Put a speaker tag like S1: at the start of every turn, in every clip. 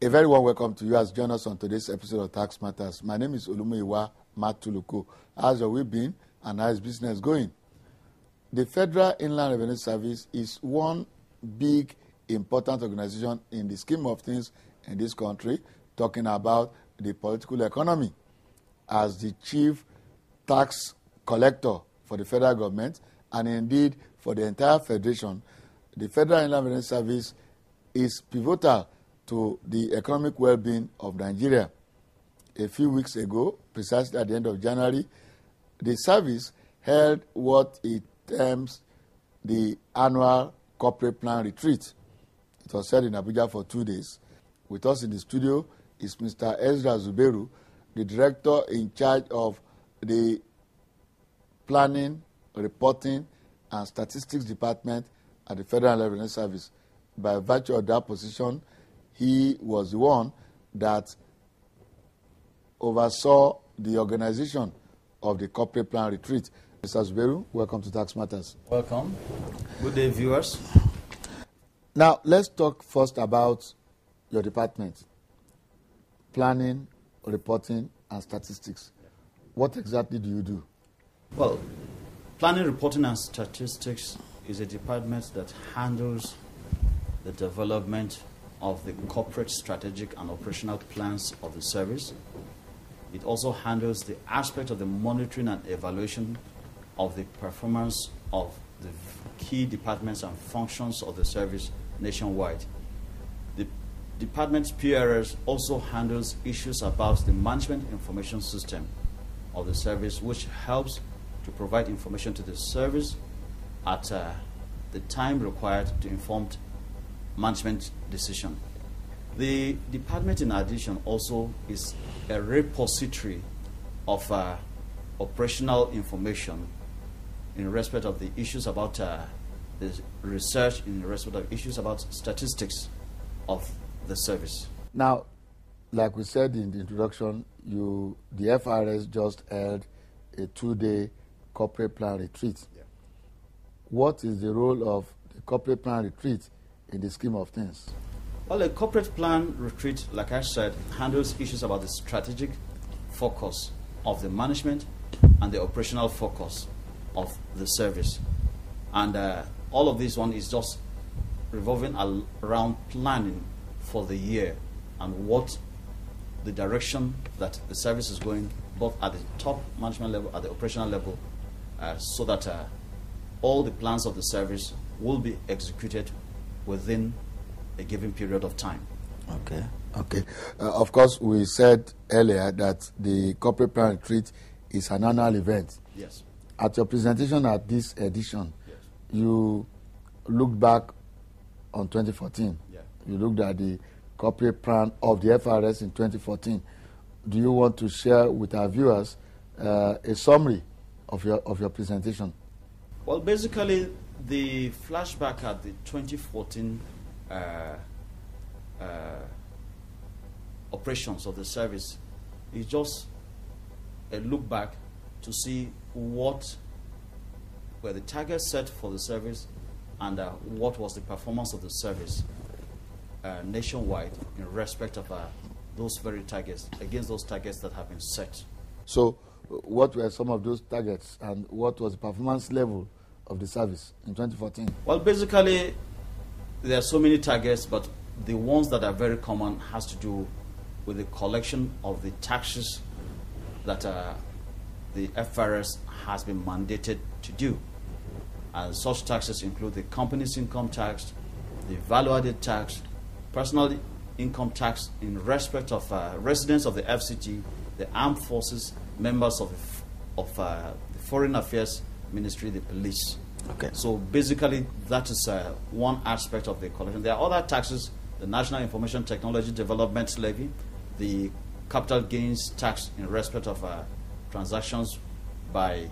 S1: A very warm welcome to you as join us on today's episode of Tax Matters. My name is Olumuyiwa Matuluko. How's your week been and how is business going? The Federal Inland Revenue Service is one big, important organization in the scheme of things in this country, talking about the political economy. As the chief tax collector for the federal government and indeed for the entire federation, the Federal Inland Revenue Service is pivotal to the economic well-being of Nigeria. A few weeks ago, precisely at the end of January, the service held what it terms the annual corporate plan retreat. It was held in Abuja for 2 days. With us in the studio is Mr. Ezra Zuberu, the director in charge of the Planning, Reporting, and Statistics Department at the Federal Revenue Service. By virtue of that position, he was the one that oversaw the organization of the corporate plan retreat. Mr. Zuberu, welcome to Tax Matters.
S2: Welcome. Good day, viewers.
S1: Now, let's talk first about your department, Planning, Reporting, and Statistics. What exactly do you do?
S2: Well, Planning, Reporting, and Statistics is a department that handles the development of the corporate strategic and operational plans of the service. It also handles the aspect of the monitoring and evaluation of the performance of the key departments and functions of the service nationwide. The department's PRS also handles issues about the management information system of the service, which helps to provide information to the service at the time required to inform management decision. The department, in addition, also is a repository of operational information in respect of the issues about the research, in respect of issues about statistics of the service.
S1: Now, like we said in the introduction, the FIRS just held a 2-day corporate plan retreat. Yeah. What is the role of the corporate plan retreat in the scheme of things?
S2: Well, a corporate plan retreat, like I said, handles issues about the strategic focus of the management and the operational focus of the service. And all of this one is just revolving around planning for the year and what the direction that the service is going, both at the top management level, at the operational level, so that all the plans of the service will be executed within a given period of time.
S1: Okay. Of course, we said earlier that the corporate plan retreat is an annual event.
S2: Yes.
S1: At your presentation at this edition,
S2: yes,
S1: you looked back on 2014.
S2: Yeah.
S1: You looked at the corporate plan of the FIRS in 2014. Do you want to share with our viewers a summary of your presentation?
S2: Well, basically, the flashback at the 2014 operations of the service is just a look back to see what were the targets set for the service and what was the performance of the service nationwide in respect of those very targets, against those targets that have been set.
S1: So, what were some of those targets and what was the performance level of the service in 2014? Well,
S2: basically, there are so many targets, but the ones that are very common has to do with the collection of the taxes that the FIRS has been mandated to do. And such taxes include the company's income tax, the value-added tax, personal income tax in respect of residents of the FCT, the armed forces, members of the Foreign Affairs Ministry, the police.
S1: Okay.
S2: So basically, that is one aspect of the collection. There are other taxes: the National Information Technology Development Levy, the capital gains tax in respect of transactions by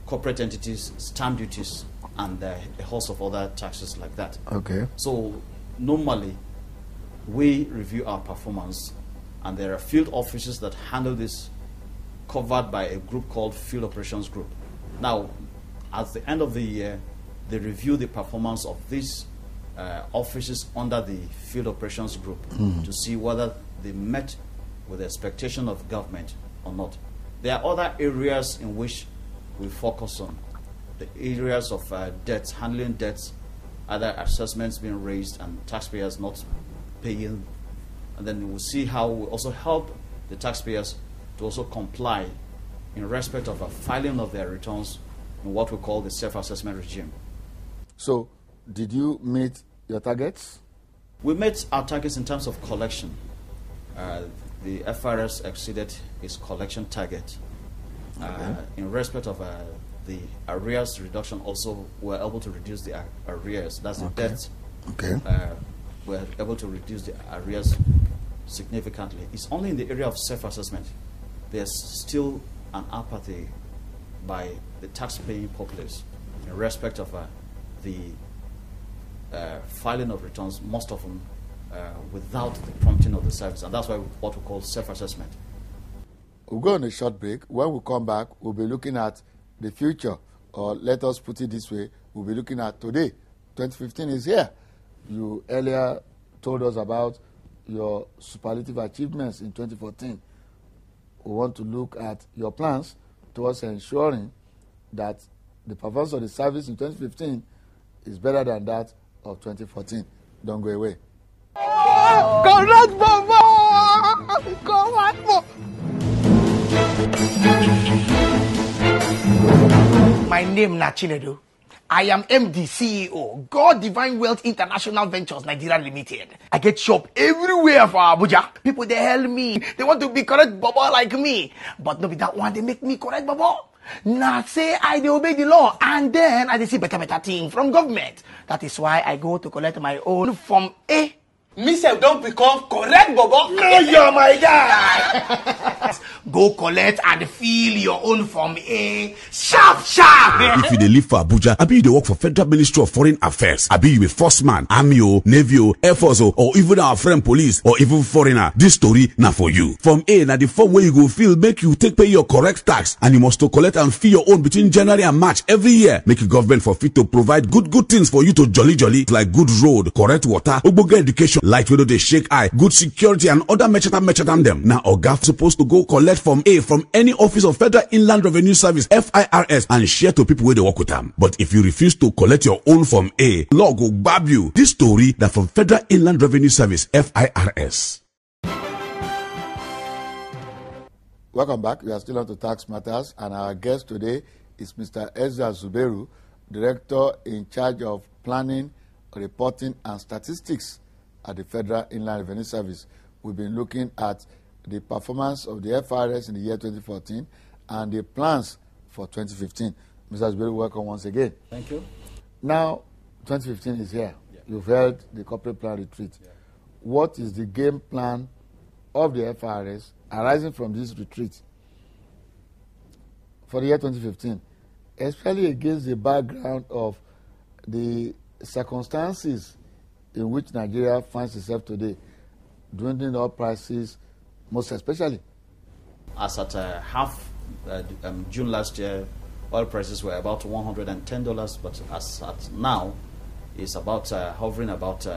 S2: corporate entities, stamp duties, and a host of other taxes like that.
S1: Okay.
S2: So normally, we review our performance, and there are field officers that handle this, covered by a group called Field Operations Group. Now, at the end of the year, they review the performance of these offices under the field operations group to see whether they met with the expectation of government or not. There are other areas in which we focus on. The areas of debts, handling debts, other assessments being raised and taxpayers not paying. And then we'll see how we also help the taxpayers to also comply in respect of a filing of their returns in what we call the self-assessment regime.
S1: So, did you meet your targets?
S2: We met our targets in terms of collection. The FIRS exceeded its collection target. In respect of the arrears reduction, also we're able to reduce the arrears. That's the debt. We're able to reduce the arrears significantly. It's only in the area of self-assessment. There's still an apathy by the tax-paying populace in respect of the filing of returns, most often without the prompting of the service. And that's why what we call self-assessment.
S1: We'll go on a short break. When we come back, we'll be looking at the future, or let us put it this way, we'll be looking at today. 2015 is here. You earlier told us about your superlative achievements in 2014. We want to look at your plans towards ensuring that the performance of the service in 2015 is better than that of 2014. Don't go away.
S3: Correct, Baba! Correct, Baba! My name is Chinedu. I am MD CEO, God Divine Wealth International Ventures Nigeria Limited. I get shop everywhere for Abuja. People, they help me. They want to be correct Baba like me. But no be that one, they make me correct Baba. Now say I dey obey the law and then I dey see better thing from government. That is why I go to collect my own Form A. Myself don't become correct Baba. No, you're my guy. Go collect and fill your own Form A. Sharp.
S4: If you dey live for Abuja, abi you dey work for Federal Ministry of Foreign Affairs, abi you be first man, Army o, Navy o, Air Force o, or even our friend police or even foreigner, this story na for you. Form A na the form where you go fill make you take pay your correct tax, and you must to collect and fill your own between January and March every year. Make the government for fit to provide good things for you to jolly like good road, correct water, ogbonge education, light wey no dey shake eye, good security and other merchant them. Now oga supposed to go collect Form A from any office of Federal Inland Revenue Service (FIRS) and share to people where they work with them. But if you refuse to collect your own Form A, law go gbab you. This story that from Federal Inland Revenue Service (FIRS).
S1: Welcome back. We are still on to Tax Matters, and our guest today is Mr. Ezra Zuberu, Director in charge of Planning, Reporting and Statistics at the Federal Inland Revenue Service. We've been looking at the performance of the FIRS in the year 2014 and the plans for 2015. Mr. Zuberu, welcome once again.
S2: Thank you.
S1: Now, 2015 is here. Yeah. You've held the corporate plan retreat. Yeah. What is the game plan of the FIRS arising from this retreat for the year 2015, especially against the background of the circumstances in which Nigeria finds itself today, dwindling oil prices, most especially? As
S2: at June last year, oil prices were about $110, but as at now, it's about hovering about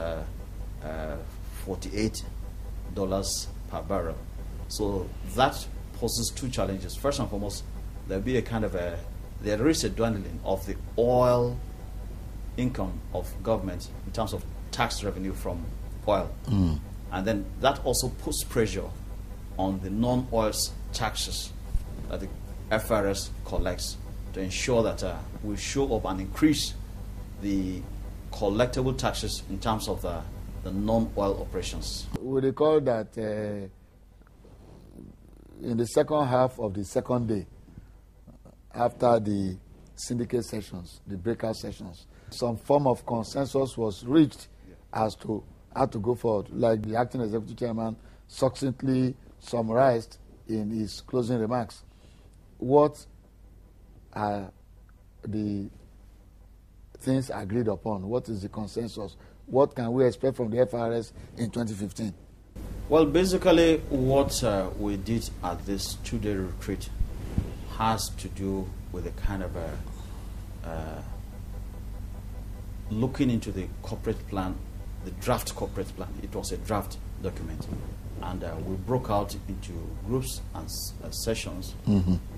S2: $48 per barrel. So that poses two challenges. First and foremost, there is a dwindling of the oil income of government in terms of tax revenue from oil. And then that also puts pressure on the non-oil taxes that the FIRS collects to ensure that we show up and increase the collectible taxes in terms of the non-oil operations. We
S1: recall that in the second half of the second day, after the syndicate sessions, the breakout sessions, some form of consensus was reached as to how to go forward, like the acting executive chairman succinctly summarized in his closing remarks. What are the things agreed upon? What is the consensus? What can we expect from the FIRS in 2015?
S2: Well, basically, what we did at this two-day retreat has to do with a kind of looking into the corporate plan, the draft corporate plan. It was a draft document. And we broke out into groups and sessions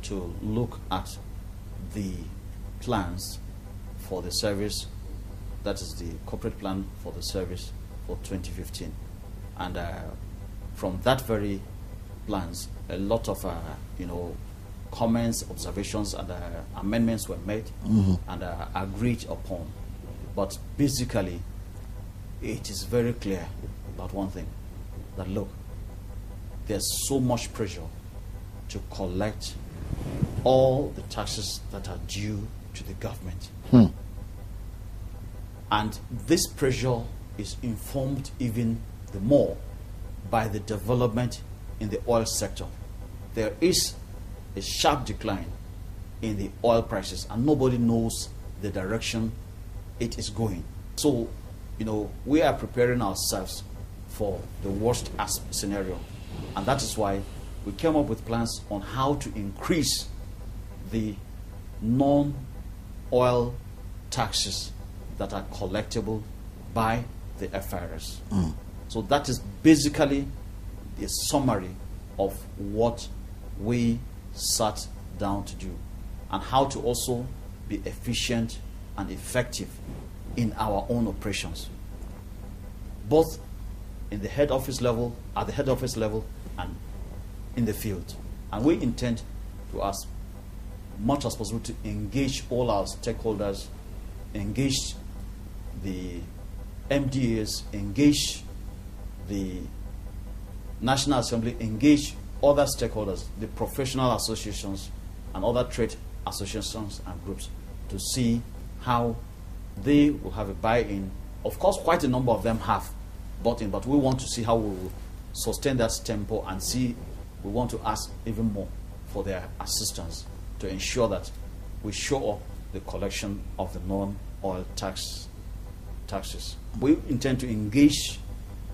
S2: to look at the plans for the service, that is the corporate plan for the service for 2015. And from that very plans, a lot of comments, observations, and amendments were made and agreed upon. But basically, it is very clear about one thing, that look, there's so much pressure to collect all the taxes that are due to the government. And this pressure is informed even the more by the development in the oil sector. There is a sharp decline in the oil prices, and nobody knows the direction it is going. So, we are preparing ourselves for the worst scenario. And that is why we came up with plans on how to increase the non-oil taxes that are collectible by the FIRS. So that is basically the summary of what we sat down to do, and how to also be efficient and effective in our own operations, both in the head office level, at the head office level, and in the field. And we intend to, as much as possible, to engage all our stakeholders, engage the MDAs, engage the National Assembly, engage other stakeholders, the professional associations and other trade associations and groups, to see how they will have a buy-in. Of course, quite a number of them have bought in, but we want to see how we will sustain that tempo, and see, we want to ask even more for their assistance to ensure that we show up the collection of the non-oil taxes. We intend to engage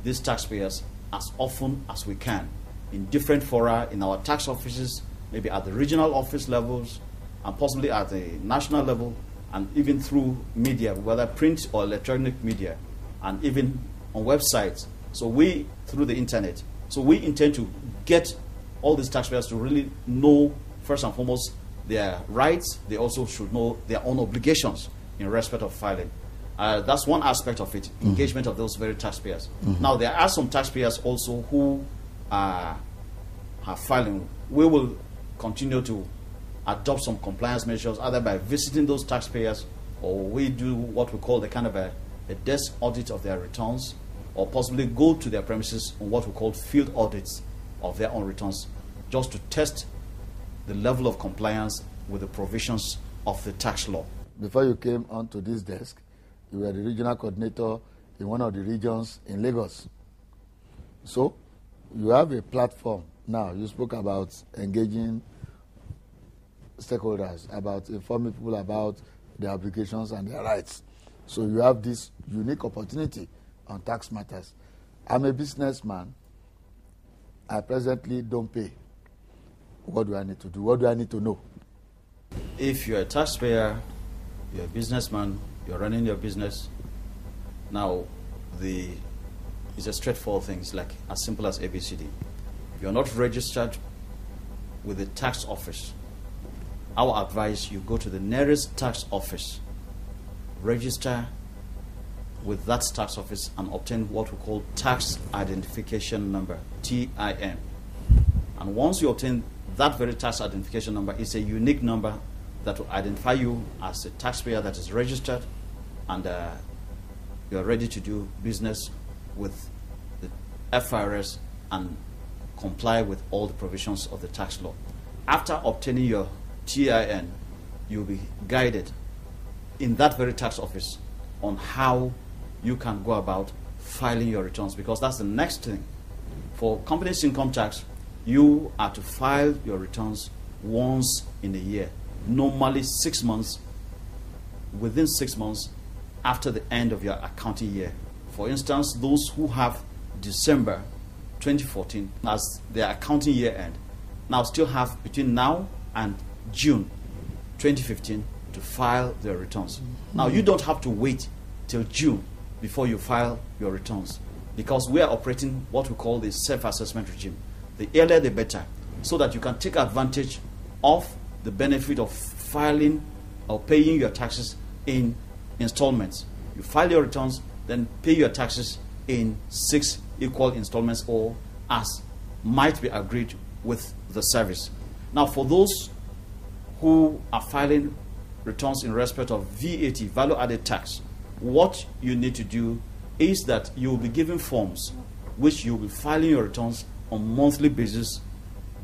S2: these taxpayers as often as we can in different fora, in our tax offices, maybe at the regional office levels, and possibly at the national level, and even through media, whether print or electronic media, and even on websites. So we, through the internet. So we intend to get all these taxpayers to really know, first and foremost, their rights. They also should know their own obligations in respect of filing. That's one aspect of it, engagement of those very taxpayers. Now, there are some taxpayers also who are filing. We will continue to adopt some compliance measures, either by visiting those taxpayers, or we do what we call the kind of a desk audit of their returns, or possibly go to their premises on what we call field audits of their own returns, just to test the level of compliance with the provisions of the tax law.
S1: Before you came onto this desk, you were the regional coordinator in one of the regions in Lagos. So you have a platform now. You spoke about engaging stakeholders, about informing people about their obligations and their rights. So you have this unique opportunity on tax matters. I'm a businessman. I presently don't pay. What do I need to do? What do I need to know?
S2: If you're a taxpayer, you're a businessman, you're running your business, now it's a straightforward thing. It's like as simple as ABCD. If you're not registered with the tax office, our advice, you go to the nearest tax office, register with that tax office, and obtain what we call tax identification number, TIN. And once you obtain that very tax identification number, it's a unique number that will identify you as a taxpayer that is registered, and you're ready to do business with the FIRS and comply with all the provisions of the tax law. After obtaining your TIN, you'll be guided in that very tax office on how you can go about filing your returns, because that's the next thing. For companies' income tax, you are to file your returns once in a year, normally 6 months, within 6 months after the end of your accounting year. For instance, those who have December 2014 as their accounting year end now still have between now and June 2015 to file their returns. Now, you don't have to wait till June before you file your returns, because we are operating what we call the self-assessment regime. The earlier the better, so that you can take advantage of the benefit of filing or paying your taxes in installments. You file your returns, then pay your taxes in 6 equal installments, or as might be agreed with the service. Now, for those who are filing returns in respect of VAT, value added tax, what you need to do is that you will be given forms which you will be filing your returns on monthly basis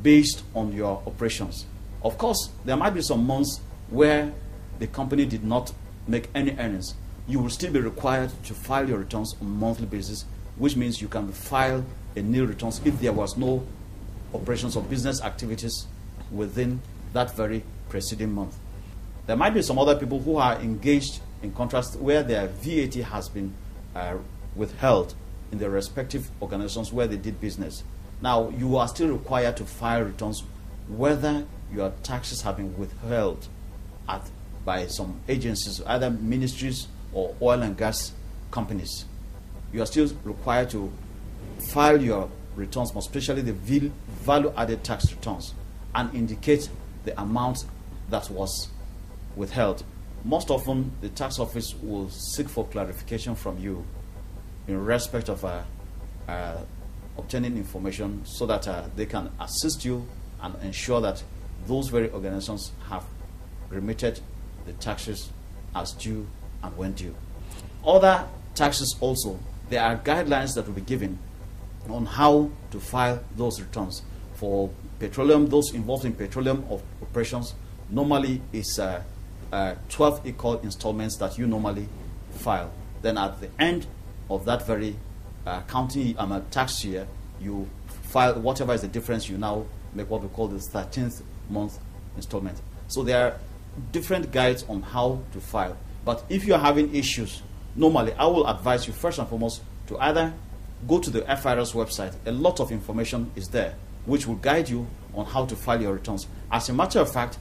S2: based on your operations. Of course, there might be some months where the company did not make any earnings. You will still be required to file your returns on a monthly basis, which means you can file a nil returns if there was no operations or business activities within that very preceding month. There might be some other people who are engaged in contrast where their VAT has been withheld in their respective organizations where they did business. Now, you are still required to file returns whether your taxes have been withheld by some agencies, either ministries or oil and gas companies. You are still required to file your returns, most especially the value-added tax returns, and indicate the amount that was withheld. Most often, the tax office will seek for clarification from you in respect of obtaining information so that they can assist you and ensure that those very organizations have remitted the taxes as due and when due. Other taxes also, there are guidelines that will be given on how to file those returns. For petroleum, those involved in petroleum operations, normally it's 12 equal installments that you normally file. Then at the end of that very tax year, you file whatever is the difference. You now make what we call the 13th month installment. So there are different guides on how to file. But if you're having issues, normally I will advise you first and foremost to either go to the FIRS website. A lot of information is there which will guide you on how to file your returns. As a matter of fact,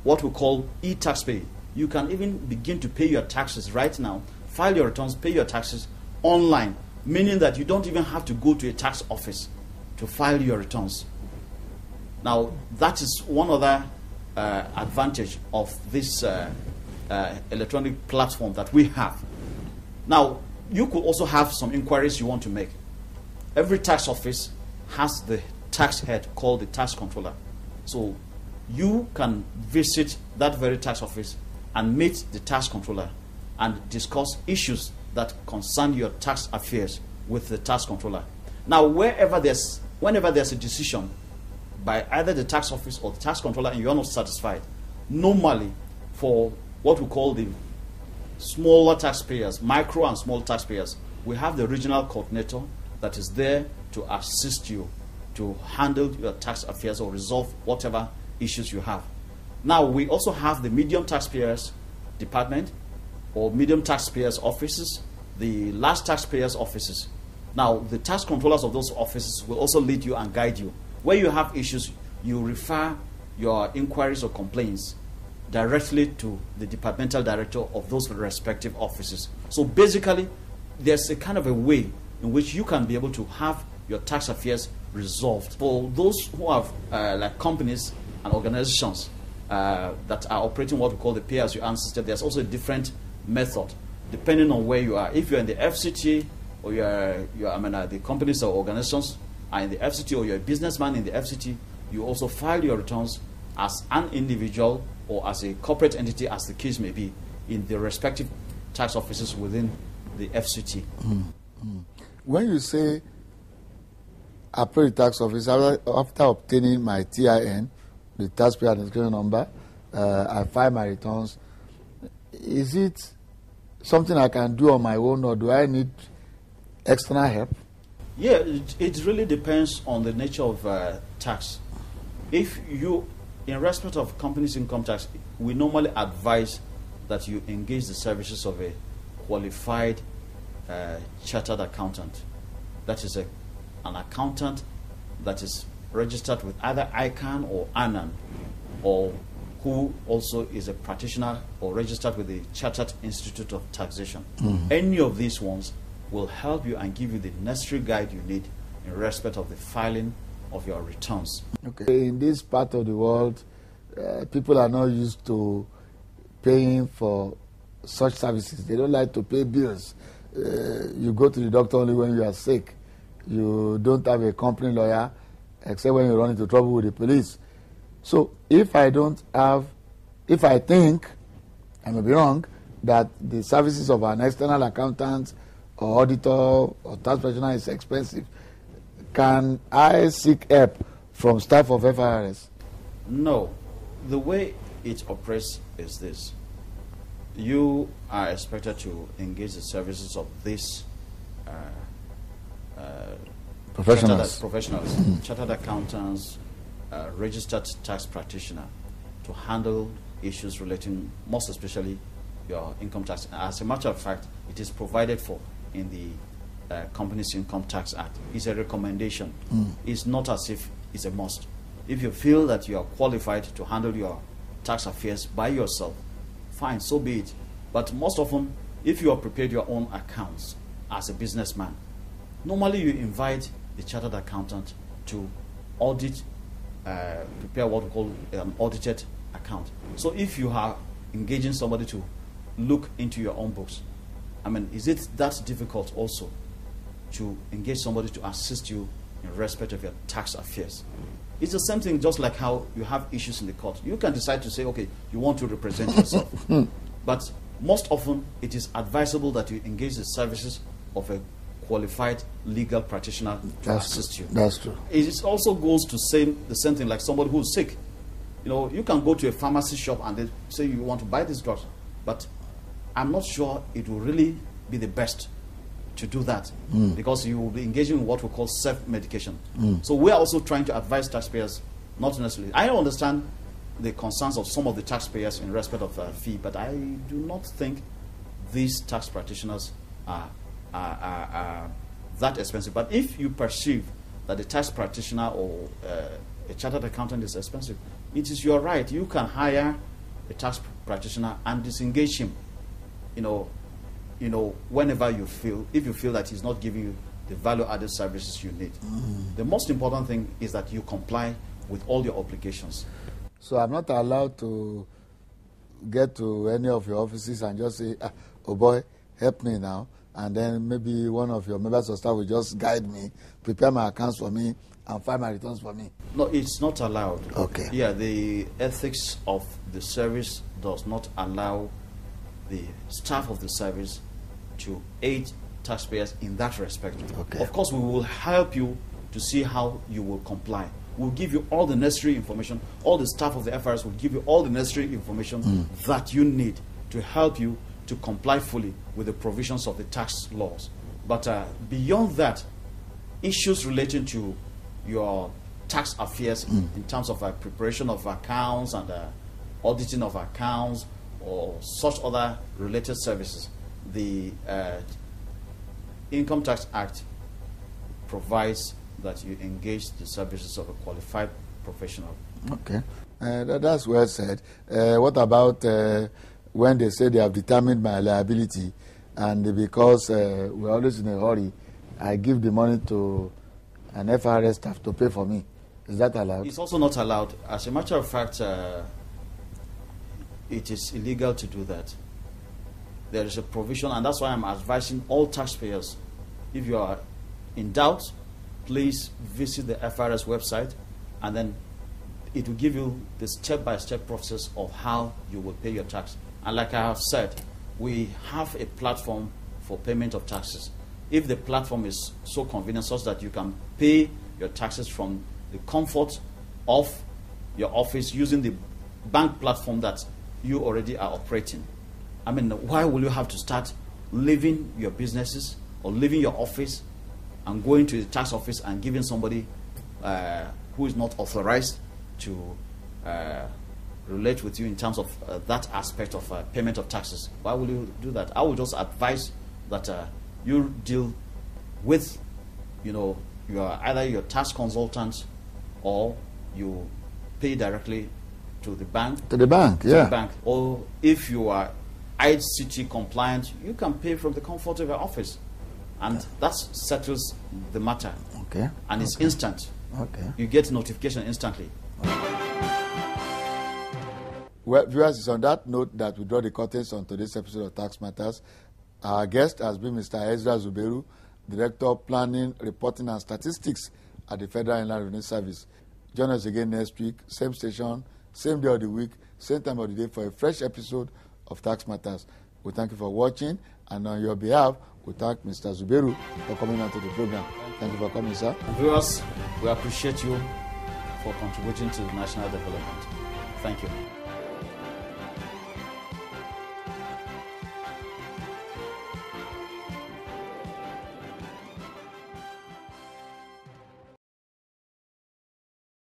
S2: what we call e-taxpay, you can even begin to pay your taxes right now, file your returns, pay your taxes online, meaning that you don't even have to go to a tax office to file your returns. Now, that is one other advantage of this electronic platform that we have. Now, you could also have some inquiries you want to make. Every tax office has the tax head called the tax controller. So you can visit that very tax office and meet the tax controller and discuss issues that concern your tax affairs with the tax controller. Now, whenever there's a decision by either the tax office or the tax controller and you are not satisfied, normally for what we call the smaller taxpayers, micro and small taxpayers, we have the regional coordinator that is there to assist you to handle your tax affairs or resolve whatever issues you have. Now, we also have the medium taxpayers department or medium taxpayers offices, the large taxpayers offices. Now, the tax controllers of those offices will also lead you and guide you. Where you have issues, you refer your inquiries or complaints directly to the departmental director of those respective offices. So basically, there's a kind of a way in which you can be able to have your tax affairs resolved. For those who have like companies and organizations that are operating what we call the pay-as-you-earn system, there's also a different method depending on where you are. If you're in the FCT or the companies or organizations are in the FCT, or you're a businessman in the FCT, you also file your returns as an individual or as a corporate entity, as the case may be, in the respective tax offices within the FCT.
S1: When you say approach the tax office, after obtaining my TIN, the taxpayer identification number, I file my returns, is it something I can do on my own, or do I need external help?
S2: Yeah, it really depends on the nature of tax. If you, in respect of companies' income tax, we normally advise that you engage the services of a qualified chartered accountant. That is an accountant that is registered with either ICANN or ANAN, or who also is a practitioner or registered with the Chartered Institute of Taxation.
S1: Mm-hmm.
S2: Any of these ones will help you and give you the necessary guide you need in respect of the filing of your returns.
S1: Okay. In this part of the world, people are not used to paying for such services. They don't like to pay bills. You go to the doctor only when you are sick. You don't have a company lawyer except when you run into trouble with the police. So if I think, I may be wrong, that the services of an external accountant or auditor or tax professional is expensive, can I seek help from staff of FIRS?
S2: No. The way it operates is this. You are expected to engage the services of these
S1: Professionals.
S2: Chartered accountants, registered tax practitioner, to handle issues relating most especially your income tax. As a matter of fact, it is provided for in the Companies Income Tax Act. It's a recommendation. It's not as if it's a must. If you feel that you are qualified to handle your tax affairs by yourself, fine, so be it. But most often, if you have prepared your own accounts as a businessman, normally you invite the chartered accountant to audit, prepare what we call an audited account. So if you are engaging somebody to look into your own books, I mean, is it that difficult also to engage somebody to assist you in respect of your tax affairs? It's the same thing, just like how you have issues in the court. You can decide to say, okay, you want to represent yourself. But most often, it is advisable that you engage the services of a qualified legal practitioner to assist you.
S1: That's true.
S2: It also goes to say the same thing like somebody who's sick. You know, you can go to a pharmacy shop and they say you want to buy this drug, but I'm not sure it will really be the best to do that because you will be engaging in what we call self-medication. So we are also trying to advise taxpayers, not necessarily. I understand the concerns of some of the taxpayers in respect of fee, but I do not think these tax practitioners are that expensive. But if you perceive that the tax practitioner or a chartered accountant is expensive, it is your right. You can hire a tax practitioner and disengage him, whenever you feel, if you feel that he's not giving you the value-added services you need. The most important thing is that you comply with all your obligations.
S1: So I'm not allowed to get to any of your offices and just say, oh boy, help me now. And then maybe one of your members of staff will just guide me, prepare my accounts for me, and file my returns for me.
S2: No, it's not allowed.
S1: Okay.
S2: Yeah, the ethics of the service does not allow the staff of the service to aid taxpayers in that respect.
S1: Okay.
S2: Of course, we will help you to see how you will comply. We'll give you all the necessary information. All the staff of the FIRS will give you all the necessary information that you need to help you to comply fully with the provisions of the tax laws. But beyond that, issues relating to your tax affairs in terms of preparation of accounts and auditing of accounts or such other related services, the Income Tax Act provides that you engage the services of a qualified professional.
S1: Okay. That's well said. What about when they say they have determined my liability and because we're always in a hurry, I give the money to an FIRS staff to pay for me? Is that allowed?
S2: It's also not allowed. As a matter of fact, it is illegal to do that. There is a provision, and that's why I'm advising all taxpayers, if you are in doubt, please visit the FIRS website, and then it will give you the step-by-step process of how you will pay your tax. And like I have said, we have a platform for payment of taxes. If the platform is so convenient such that you can pay your taxes from the comfort of your office using the bank platform that you already are operating, I mean, why will you have to start leaving your businesses or leaving your office and going to the tax office and giving somebody who is not authorized to relate with you in terms of that aspect of payment of taxes? Why will you do that? I will just advise that you deal with, either your tax consultant or you pay directly to the bank.
S1: To the bank, yeah.
S2: To the bank. Or if you are ICT compliant, you can pay from the comfort of your office. And that settles the matter.
S1: Okay.
S2: And it's instant.
S1: Okay.
S2: You get notification instantly.
S1: Well, viewers, it's on that note that we draw the curtains on today's episode of Tax Matters. Our guest has been Mr. Ezra Zuberu, Director of Planning, Reporting and Statistics at the Federal Inland Revenue Service. Join us again next week, same station, same day of the week, same time of the day for a fresh episode of Tax Matters. We thank you for watching, and on your behalf, we thank Mr. Zuberu for coming on to the program. Thank you for coming, sir.
S2: And viewers, we appreciate you for contributing to the national development. Thank you.